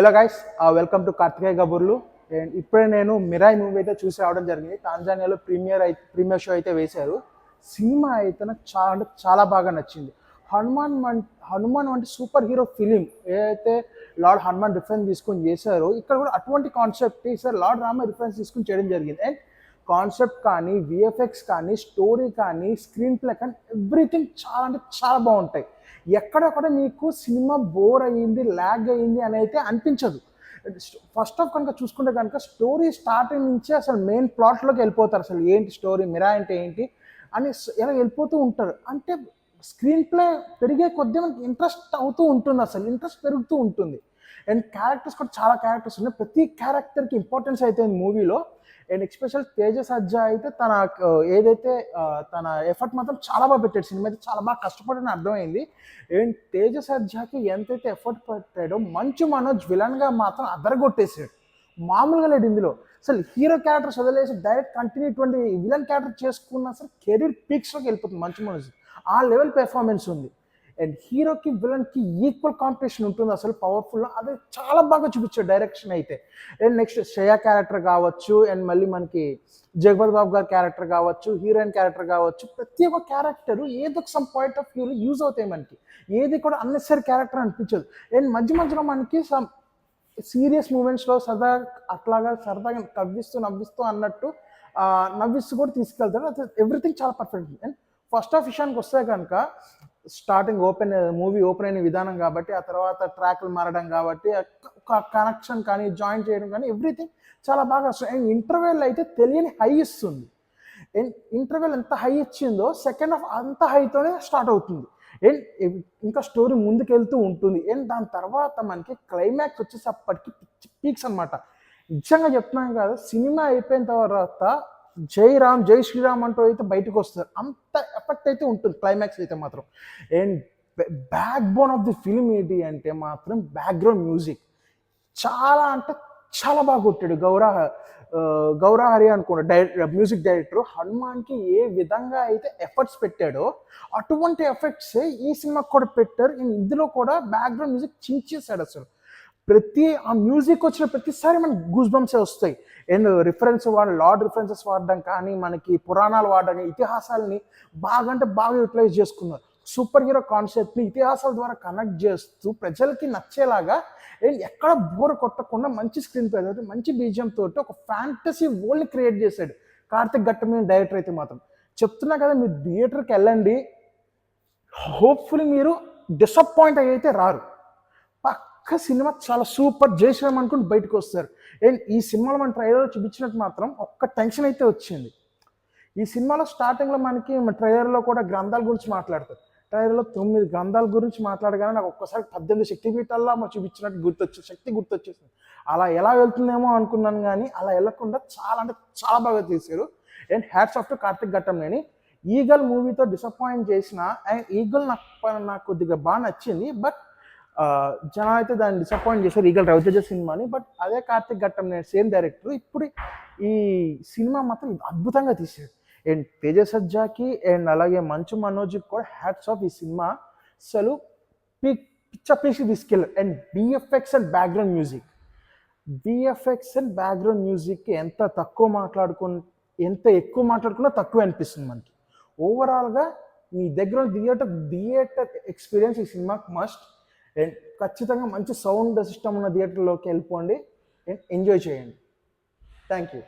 Hello guys, welcome to Karthikeya కబుర్లు. And ఇప్పుడే నేను మిరాయి మూవీ అయితే చూసి రావడం జరిగింది. టాంజానియాలో ప్రీమియర్ షో అయితే వేశారు. సినిమా అయితే నాకు చాలా అంటే చాలా బాగా నచ్చింది. హనుమాన్ వంటి సూపర్ హీరో ఫిలిం ఏదైతే లార్డ్ హనుమాన్ రిఫరెన్స్ తీసుకొని చేశారో, ఇక్కడ కూడా అటువంటి కాన్సెప్ట్ ఈసారి లార్డ్ రామ రిఫరెన్స్ తీసుకొని చేయడం జరిగింది. అండ్ కాన్సెప్ట్ కానీ, విఎఫ్ఎక్స్ కానీ, స్టోరీ కానీ, స్క్రీన్ ప్లే కానీ ఎవ్రీథింగ్ చాలా అంటే చాలా బాగుంటాయి. ఎక్కడొక్కడ మీకు సినిమా బోర్ అయ్యింది, ల్యాగ్ అయ్యింది అని అయితే అనిపించదు. ఫస్ట్ ఆఫ్ కనుక చూసుకుంటే కనుక స్టోరీ స్టార్టింగ్ నుంచే అసలు మెయిన్ ప్లాట్లోకి వెళ్ళిపోతారు. అసలు ఏంటి స్టోరీ, మిరా అంటే ఏంటి అని ఎలా వెళ్ళిపోతూ ఉంటారు. అంటే స్క్రీన్ ప్లే పెరిగే కొద్దీ మనకి ఇంట్రెస్ట్ అవుతూ ఉంటుంది, అసలు ఇంట్రెస్ట్ పెరుగుతూ ఉంటుంది. అండ్ క్యారెక్టర్స్ కూడా చాలా క్యారెక్టర్స్ ఉన్నాయి. ప్రతి క్యారెక్టర్కి ఇంపార్టెన్స్ అయితే మూవీలో. అండ్ ఎక్స్పెషల్ తేజ సజ్జా అయితే ఏదైతే తన ఎఫర్ట్ మాత్రం చాలా బాగా పెట్టాడు. సినిమా అయితే చాలా బాగా కష్టపడని అర్థమైంది. అండ్ తేజ సజ్జాకి ఎంతైతే ఎఫర్ట్ పెట్టాడో మంచు మనోజ్ విలన్గా మాత్రం అదరగొట్టేసాడు. మామూలుగా లేడు ఇందులో. అసలు హీరో క్యారెక్టర్స్ వదిలేసి డైరెక్ట్ కంటిన్యూటువంటి విలన్ క్యారెక్టర్ చేసుకున్న అసలు కెరీర్ పీక్స్లోకి వెళ్ళిపోతుంది మంచు మనోజ్. ఆ లెవెల్ పెర్ఫార్మెన్స్ ఉంది. అండ్ హీరోకి విలన్కి ఈక్వల్ కాంపిటీషన్ ఉంటుంది అసలు పవర్ఫుల్. అది చాలా బాగా చూపించాడు డైరెక్షన్ అయితే. అండ్ నెక్స్ట్ శ్రేయ క్యారెక్టర్ కావచ్చు, అండ్ మళ్ళీ మనకి జగపతి బాబు గారి క్యారెక్టర్ కావచ్చు, హీరోయిన్ క్యారెక్టర్ కావచ్చు, ప్రతి ఒక్క క్యారెక్టర్ ఏదో ఒక సమ్ పాయింట్ ఆఫ్ వ్యూలో యూజ్ అవుతాయి మనకి. ఏది కూడా అన్నెసరీ క్యారెక్టర్ అనిపించదు. అండ్ మధ్యలో మనకి సమ్ సీరియస్ మూమెంట్స్లో అట్లాగా సరదాగా నవ్విస్తూ అన్నట్టు నవ్విస్తూ కూడా తీసుకెళ్తారు. ఎవ్రీథింగ్ చాలా పర్ఫెక్ట్. అండ్ ఫస్ట్ ఆఫ్ విషయానికి వస్తే కనుక స్టార్టింగ్ మూవీ ఓపెన్ అయిన విధానం కాబట్టి, ఆ తర్వాత ట్రాక్లు మారడం కాబట్టి, ఒక కనెక్షన్ కానీ, జాయిన్ చేయడం కానీ ఎవ్రీథింగ్ చాలా బాగా వస్తుంది. అండ్ ఇంటర్వెల్ అయితే తెలియని హై ఇస్తుంది. అండ్ ఇంటర్వెల్ ఎంత హై ఇచ్చిందో సెకండ్ హాఫ్ అంత హైతోనే స్టార్ట్ అవుతుంది. అండ్ ఇంకా స్టోరీ ముందుకెళ్తూ ఉంటుంది. అండ్ దాని తర్వాత మనకి క్లైమాక్స్ వచ్చేసప్పటికి పీక్స్ అనమాట. నిజంగా చెప్తున్నాను కాదు, సినిమా అయిపోయిన తర్వాత జై రామ్ జై శ్రీరామ్ అంటూ అయితే బయటకు వస్తారు. అంత ఎఫెక్ట్ అయితే ఉంటుంది క్లైమాక్స్ అయితే మాత్రం. And back bone of the film ఏంటి అంటే మాత్రం బ్యాక్గ్రౌండ్ మ్యూజిక్ చాలా అంటే చాలా బాగా కొట్టాడు గౌరా హరి అనుకోండి మ్యూజిక్ డైరెక్టర్. హనుమాన్కి ఏ విధంగా అయితే ఎఫర్ట్స్ పెట్టాడో అటువంటి ఎఫెక్ట్సే ఈ సినిమాకి కూడా పెట్టారు. ఇందులో కూడా బ్యాక్గ్రౌండ్ మ్యూజిక్ చించేశాడు అసలు. ఆ మ్యూజిక్ వచ్చిన ప్రతిసారి మనకి గూస్ బంప్సే వస్తాయి. అండ్ లార్డ్ రిఫరెన్సెస్ వాడడం కానీ, మనకి పురాణాలు వాడడం, ఇతిహాసాలని బాగా యూటిలైజ్ చేసుకున్నారు. సూపర్ హీరో కాన్సెప్ట్ని ఇతిహాసాల ద్వారా కనెక్ట్ చేస్తూ ప్రజలకి నచ్చేలాగా అండ్ ఎక్కడ బోర్ కొట్టకుండా మంచి స్క్రీన్ ప్లే తోటి, మంచి బీజిఎం తోటి ఒక ఫ్యాంటసీ వరల్డ్ని క్రియేట్ చేశాడు కార్తిక్ ఘట్టమనేని డైరెక్టర్ అయితే మాత్రం. చెప్తున్నా కదా, మీరు థియేటర్కి వెళ్ళండి, హోప్ఫుల్లీ మీరు డిసప్పాయింట్ అయితే రారు. సినిమా చాలా సూపర్ జయశ్రీరామ్ అనుకుని బయటకు వస్తారు. అండ్ ఈ సినిమాలో మన ట్రైలర్లో చూపించినట్టు మాత్రం ఒక్క టెన్షన్ అయితే వచ్చింది. ఈ సినిమాలో స్టార్టింగ్లో మనకి ట్రైలర్లో కూడా గ్రంథాల గురించి మాట్లాడతారు. ట్రైలర్లో 9 గ్రంథాల గురించి మాట్లాడగానే నాకు ఒక్కసారి 18 శక్తిపీఠాల్లో చూపించినట్టు శక్తి గుర్తొచ్చేసింది. అలా ఎలా వెళ్తుందేమో అనుకున్నాను, కానీ అలా వెళ్ళకుండా చాలా అంటే చాలా బాగా తీశారు. And hats off to Karthik Ghattamaneni. Eagle మూవీతో డిసప్పాయింట్ చేసిన, అండ్ ఈగల్ నాకు కొద్దిగా బాగా నచ్చింది. బట్ జనం అయితే దాన్ని డిసప్పాయింట్ చేశారు ఈగల్ రవితేజ సినిమాని. బట్ అదే కార్తిక్ ఘట్టమనేని సేమ్ డైరెక్టర్ ఇప్పుడు ఈ సినిమా మాత్రం అద్భుతంగా తీశాడు. అండ్ తేజ సజ్జాకి అండ్ అలాగే మంచు మనోజ్కి కూడా హ్యాట్స్ ఆఫ్. ఈ సినిమా అసలు పిచ్చి తీసుకెళ్ళారు. And VFX and background music ఎంత ఎక్కువ మాట్లాడుకున్నా తక్కువ అనిపిస్తుంది మనకి. ఓవరాల్గా మీ దగ్గర థియేటర్ ఎక్స్పీరియన్స్ ఈ సినిమాకి మస్ట్. అండ్ ఖచ్చితంగా మంచి సౌండ్ సిస్టమ్ ఉన్న థియేటర్లోకి వెళ్ళిపోండి అండ్ ఎంజాయ్ చేయండి. Thank you.